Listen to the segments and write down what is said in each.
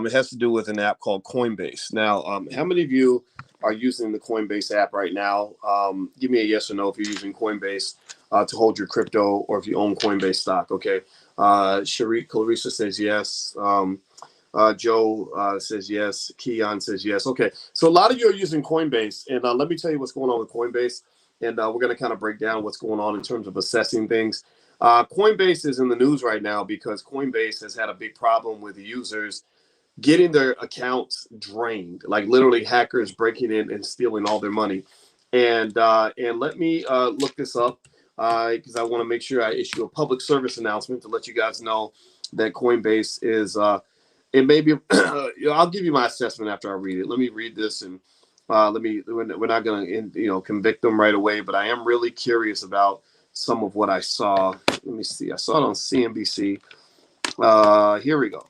It has to do with an app called Coinbase. Now, how many of you are using the Coinbase app right now? Give me a yes or no if you're using Coinbase to hold your crypto, or if you own Coinbase stock. Okay. Sharik Clarissa says yes. Joe says yes. Keon says yes. Okay. So a lot of you are using Coinbase. And let me tell you what's going on with Coinbase. And we're going to kind of break down what's going on in terms of assessing things. Coinbase is in the news right now because Coinbase has had a big problem with the users getting their accounts drained, like literally hackers breaking in and stealing all their money. And let me look this up because I want to make sure I issue a public service announcement to let you guys know that Coinbase is it may be I'll give you my assessment after I read it. Let me read this, and we're not going to convict them right away, but I am really curious about some of what I saw. Let me see. I saw it on CNBC. Here we go.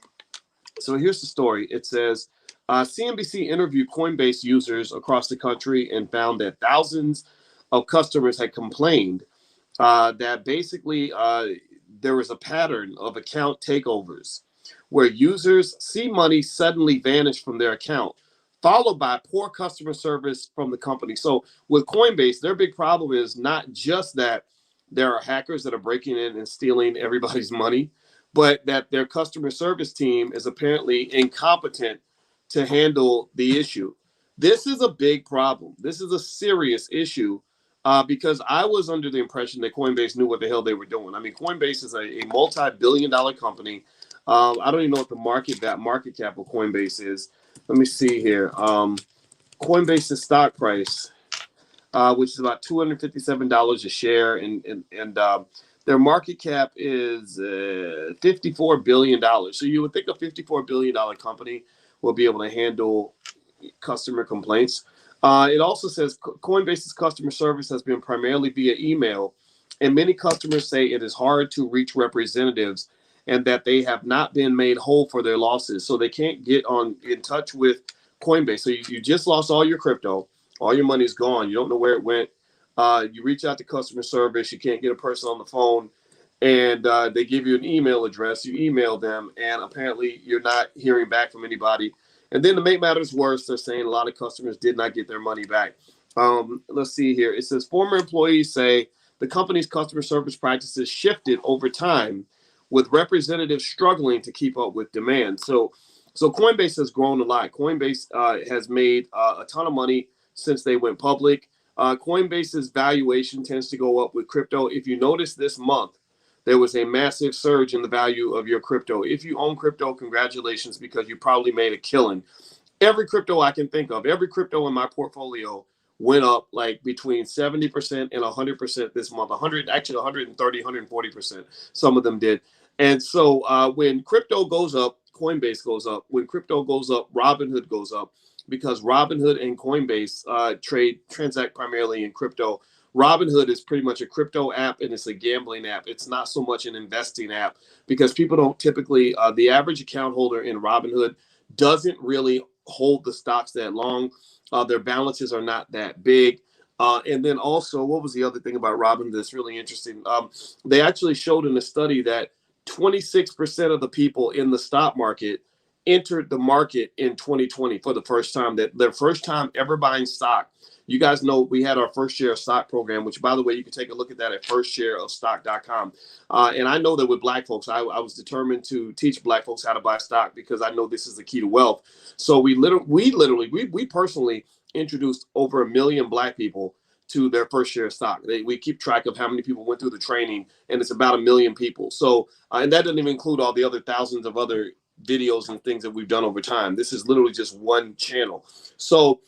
So here's the story. It says CNBC interviewed Coinbase users across the country and found that thousands of customers had complained that basically there was a pattern of account takeovers where users see money suddenly vanish from their account, followed by poor customer service from the company. So with Coinbase, their big problem is not just that there are hackers that are breaking in and stealing everybody's money, but that their customer service team is apparently incompetent to handle the issue. This is a big problem. This is a serious issue because I was under the impression that Coinbase knew what the hell they were doing. I mean, Coinbase is a multi-billion-dollar company. I don't even know what the market cap of Coinbase is. Let me see here. Coinbase's stock price, which is about $257 a share, and their market cap is $54 billion. So you would think a $54 billion company will be able to handle customer complaints. It also says Coinbase's customer service has been primarily via email, and many customers say it is hard to reach representatives and that they have not been made whole for their losses. So they can't get in touch with Coinbase. So you just lost all your crypto. All your money's gone. You don't know where it went. You reach out to customer service. You can't get a person on the phone. And they give you an email address. You email them. And apparently you're not hearing back from anybody. And then to make matters worse, they're saying a lot of customers did not get their money back. Let's see here. It says former employees say the company's customer service practices shifted over time, with representatives struggling to keep up with demand. So Coinbase has grown a lot. Coinbase has made a ton of money since they went public. Coinbase's valuation tends to go up with crypto. If you notice this month, there was a massive surge in the value of your crypto. If you own crypto, congratulations, because you probably made a killing. Every crypto I can think of, every crypto in my portfolio went up like between 70% and 100% this month. 130, 140%. Some of them did. And so when crypto goes up, Coinbase goes up. When crypto goes up, Robinhood goes up, because Robinhood and Coinbase transact primarily in crypto. Robinhood is pretty much a crypto app, and it's a gambling app. It's not so much an investing app, because people don't typically, the average account holder in Robinhood doesn't really hold the stocks that long. Their balances are not that big. And then also, what was the other thing about Robinhood that's really interesting? They actually showed in a study that 26% of the people in the stock market entered the market in 2020 for the first time, that their first time ever buying stock. You guys know we had our first share of stock program, which, by the way, you can take a look at that at firstshareofstock.com. And I know that with black folks, I was determined to teach black folks how to buy stock, because I know this is the key to wealth. So we personally introduced over 1 million black people to their first share of stock. We keep track of how many people went through the training, and it's about 1 million people. So, and that doesn't even include all the other thousands of other videos and things that we've done over time. This is literally just one channel. So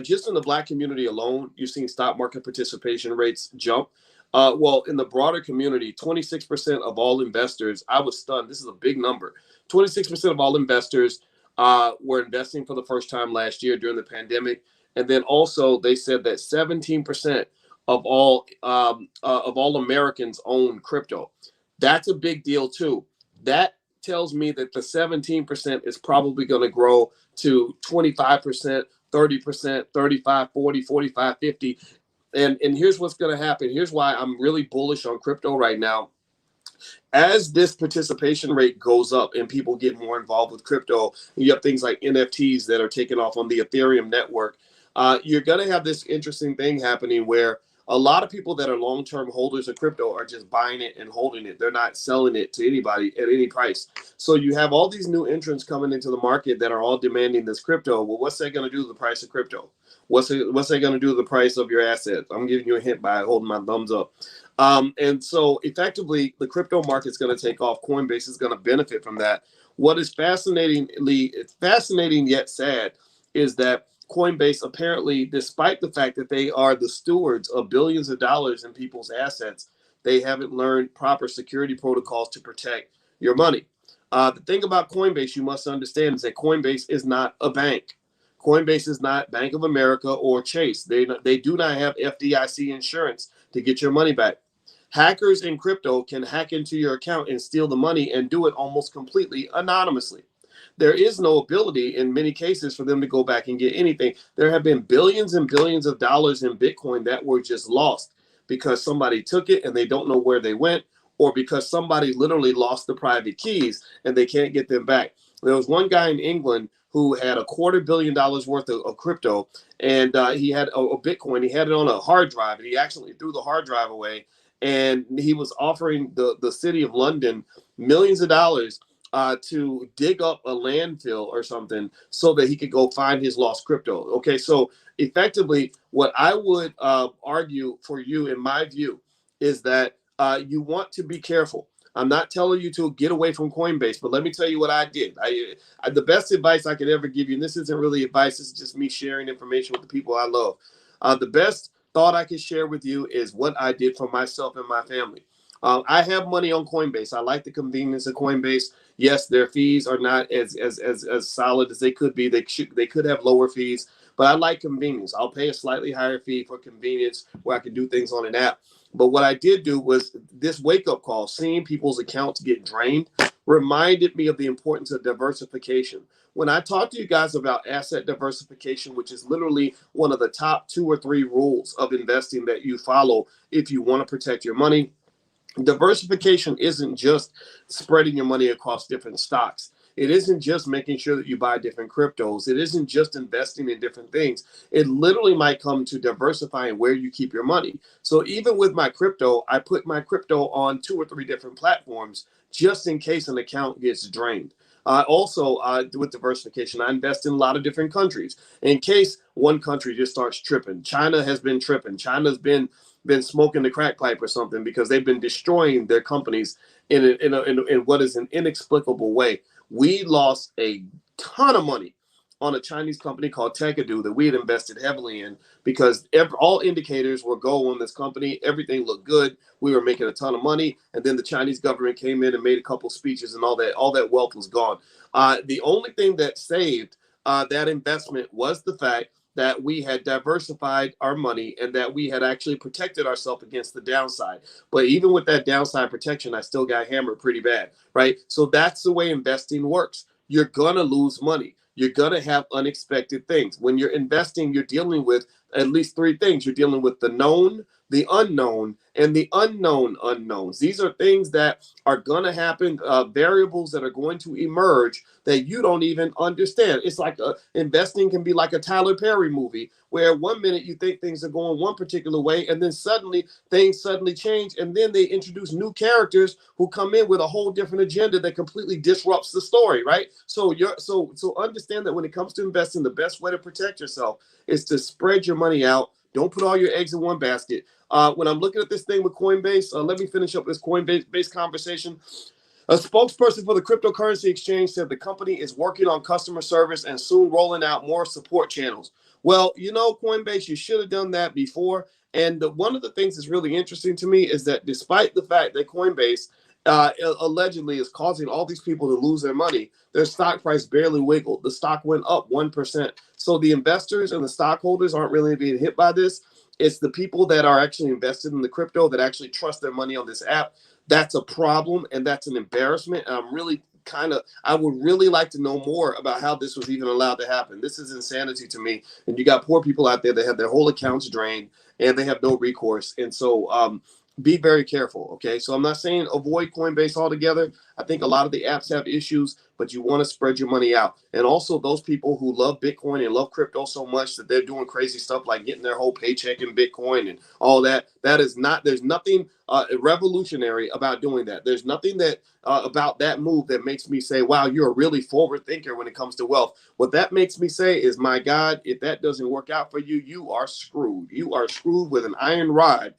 just in the black community alone, you're seeing stock market participation rates jump. Well, in the broader community, 26% of all investors, I was stunned. This is a big number. 26% of all investors were investing for the first time last year during the pandemic. And then also they said that 17% of all Americans own crypto. That's a big deal too. That tells me that the 17% is probably going to grow to 25%, 30%, 35, 40, 45, 50. And here's what's going to happen. Here's why I'm really bullish on crypto right now. As this participation rate goes up and people get more involved with crypto, you have things like NFTs that are taking off on the Ethereum network. You're going to have this interesting thing happening where a lot of people that are long-term holders of crypto are just buying it and holding it. They're not selling it to anybody at any price. So you have all these new entrants coming into the market that are all demanding this crypto. Well, what's that going to do to the price of crypto? What's that going to do to the price of your assets? I'm giving you a hint by holding my thumbs up. And so effectively, the crypto market's going to take off. Coinbase is going to benefit from that. What is fascinating yet sad is that Coinbase apparently, despite the fact that they are the stewards of billions of dollars in people's assets, they haven't learned proper security protocols to protect your money. The thing about Coinbase you must understand is that Coinbase is not a bank. Coinbase is not Bank of America or Chase. They do not have FDIC insurance to get your money back. Hackers in crypto can hack into your account and steal the money and do it almost completely anonymously. There is no ability in many cases for them to go back and get anything. There have been billions and billions of dollars in Bitcoin that were just lost because somebody took it and they don't know where they went, or because somebody literally lost the private keys and they can't get them back. There was one guy in England who had $250 million worth of crypto, and he had a Bitcoin. He had it on a hard drive, and he actually threw the hard drive away. And he was offering the city of London millions of dollars to dig up a landfill or something so that he could go find his lost crypto. Okay, so effectively, what I would argue for you, in my view, is that you want to be careful. I'm not telling you to get away from Coinbase, but let me tell you what I did. The best advice I could ever give you, and this isn't really advice, this is just me sharing information with the people I love. The best thought I could share with you is what I did for myself and my family. I have money on Coinbase. I like the convenience of Coinbase. Yes, their fees are not as solid as they could be. They could have lower fees, but I like convenience. I'll pay a slightly higher fee for convenience where I can do things on an app. But what I did do was this wake-up call, seeing people's accounts get drained, reminded me of the importance of diversification. When I talk to you guys about asset diversification, which is literally one of the top 2 or 3 rules of investing that you follow if you want to protect your money, diversification isn't just spreading your money across different stocks. It isn't just making sure that you buy different cryptos. It isn't just investing in different things. It literally might come to diversifying where you keep your money. So even with my crypto, I put my crypto on 2 or 3 different platforms just in case an account gets drained. Also, with diversification, I invest in a lot of different countries in case one country just starts tripping. China has been tripping. China's been smoking the crack pipe or something because they've been destroying their companies in what is an inexplicable way. We lost a ton of money on a Chinese company called Tekadu that we had invested heavily in because all indicators were go on this company. Everything looked good. We were making a ton of money. And then the Chinese government came in and made a couple speeches and all that wealth was gone. The only thing that saved that investment was the fact that we had diversified our money and that we had actually protected ourselves against the downside. But even with that downside protection, I still got hammered pretty bad, right? So that's the way investing works. You're going to lose money. You're going to have unexpected things. When you're investing, you're dealing with at least 3 things. You're dealing with the known, the unknown, and the unknown unknowns. These are things that are going to happen, variables that are going to emerge that you don't even understand. It's like investing can be like a Tyler Perry movie where 1 minute you think things are going one particular way and then suddenly things change, and then they introduce new characters who come in with a whole different agenda that completely disrupts the story, right? So understand that when it comes to investing, the best way to protect yourself is to spread your money out. Don't put all your eggs in one basket. When I'm looking at this thing with Coinbase, let me finish up this Coinbase conversation. A spokesperson for the cryptocurrency exchange said the company is working on customer service and soon rolling out more support channels. Well, Coinbase, you should have done that before. And one of the things that's really interesting to me is that despite the fact that Coinbase allegedly is causing all these people to lose their money, their stock price barely wiggled. The stock went up 1%. So the investors and the stockholders aren't really being hit by this. It's the people that are actually invested in the crypto that actually trust their money on this app. That's a problem, and that's an embarrassment. And I would really like to know more about how this was even allowed to happen. This is insanity to me. And you got poor people out there that have their whole accounts drained and they have no recourse. And so be very careful. Okay. So I'm not saying avoid Coinbase altogether. I think a lot of the apps have issues, but you want to spread your money out. And also those people who love Bitcoin and love crypto so much that they're doing crazy stuff like getting their whole paycheck in Bitcoin and all that. That is not, there's nothing revolutionary about doing that. There's nothing that about that move that makes me say, wow, you're a really forward thinker when it comes to wealth. What that makes me say is, my God, if that doesn't work out for you, you are screwed. You are screwed with an iron rod.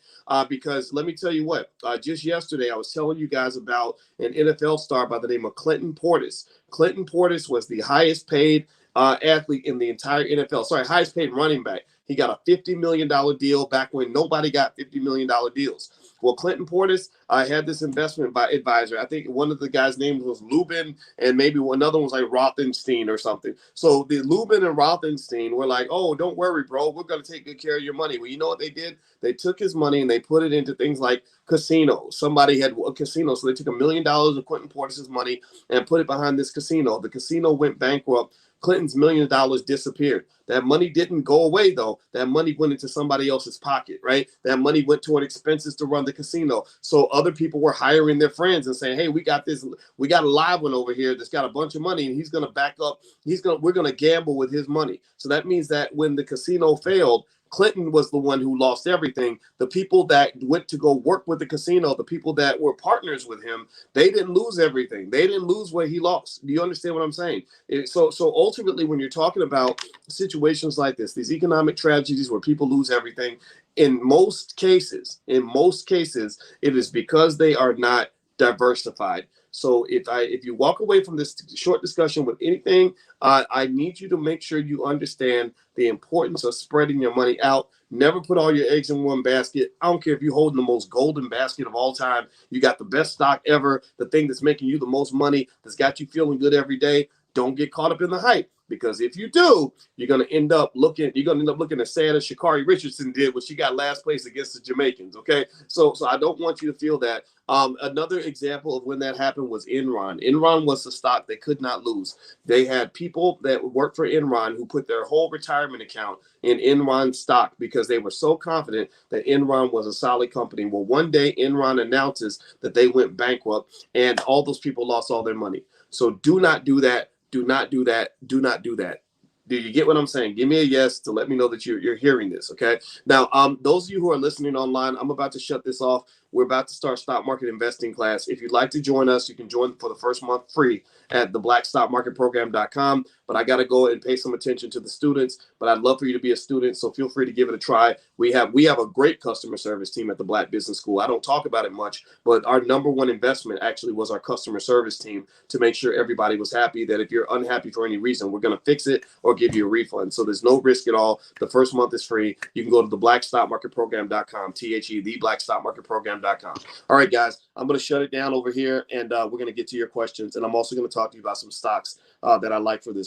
Because let me tell you what, just yesterday I was telling you guys about an NFL star by the name of Clinton Portis. Clinton Portis was the highest paid athlete in the entire NFL. Sorry, highest paid running back. He got a $50 million deal back when nobody got $50 million deals. Well, Clinton Portis had this investment by advisor. I think one of the guys' names was Lubin, and maybe another one was like Rothenstein or something. So the Lubin and Rothenstein were like, oh, don't worry, bro. We're going to take good care of your money. Well, you know what they did? They took his money and they put it into things like casinos. Somebody had a casino, so they took $1 million of Clinton Portis's money and put it behind this casino. The casino went bankrupt. Clinton's $1 million disappeared. That money didn't go away, though. That money went into somebody else's pocket, right? That money went toward expenses to run the casino. So other people were hiring their friends and saying, hey, we got a live one over here that's got a bunch of money, and he's going to back up. We're going to gamble with his money. So that means that when the casino failed, Clinton was the one who lost everything. The people that went to go work with the casino, the people that were partners with him, they didn't lose everything. They didn't lose what he lost. Do you understand what I'm saying? So ultimately, when you're talking about situations like this, these economic tragedies where people lose everything, in most cases, it is because they are not diversified. So if you walk away from this short discussion with anything, I need you to make sure you understand the importance of spreading your money out. Never put all your eggs in one basket. I don't care if you're holding the most golden basket of all time. You got the best stock ever, the thing that's making you the most money, that's got you feeling good every day. Don't get caught up in the hype, because if you do, you're gonna end up looking as sad as Sha'Carri Richardson did when she got last place against the Jamaicans. Okay, so I don't want you to feel that. Another example of when that happened was Enron. Enron was a stock they could not lose. They had people that worked for Enron who put their whole retirement account in Enron stock because they were so confident that Enron was a solid company. Well, one day Enron announces that they went bankrupt, and all those people lost all their money. So do not do that. Do not do that. Do not do that. Do you get what I'm saying? Give me a yes to let me know that you're hearing this. Okay. Now, those of you who are listening online, I'm about to shut this off. We're about to start stock market investing class. If you'd like to join us, you can join for the first month free at theblackstockmarketprogram.com. But I got to go and pay some attention to the students. But I'd love for you to be a student, so feel free to give it a try. We have a great customer service team at the Black Business School. I don't talk about it much, but our number one investment actually was our customer service team to make sure everybody was happy. That if you're unhappy for any reason, we're going to fix it or give you a refund. So there's no risk at all. The first month is free. You can go to theblackstockmarketprogram.com, theblackstockmarketprogram.com. All right, guys, I'm going to shut it down over here, and we're going to get to your questions. And I'm also going to talk to you about some stocks that I like for this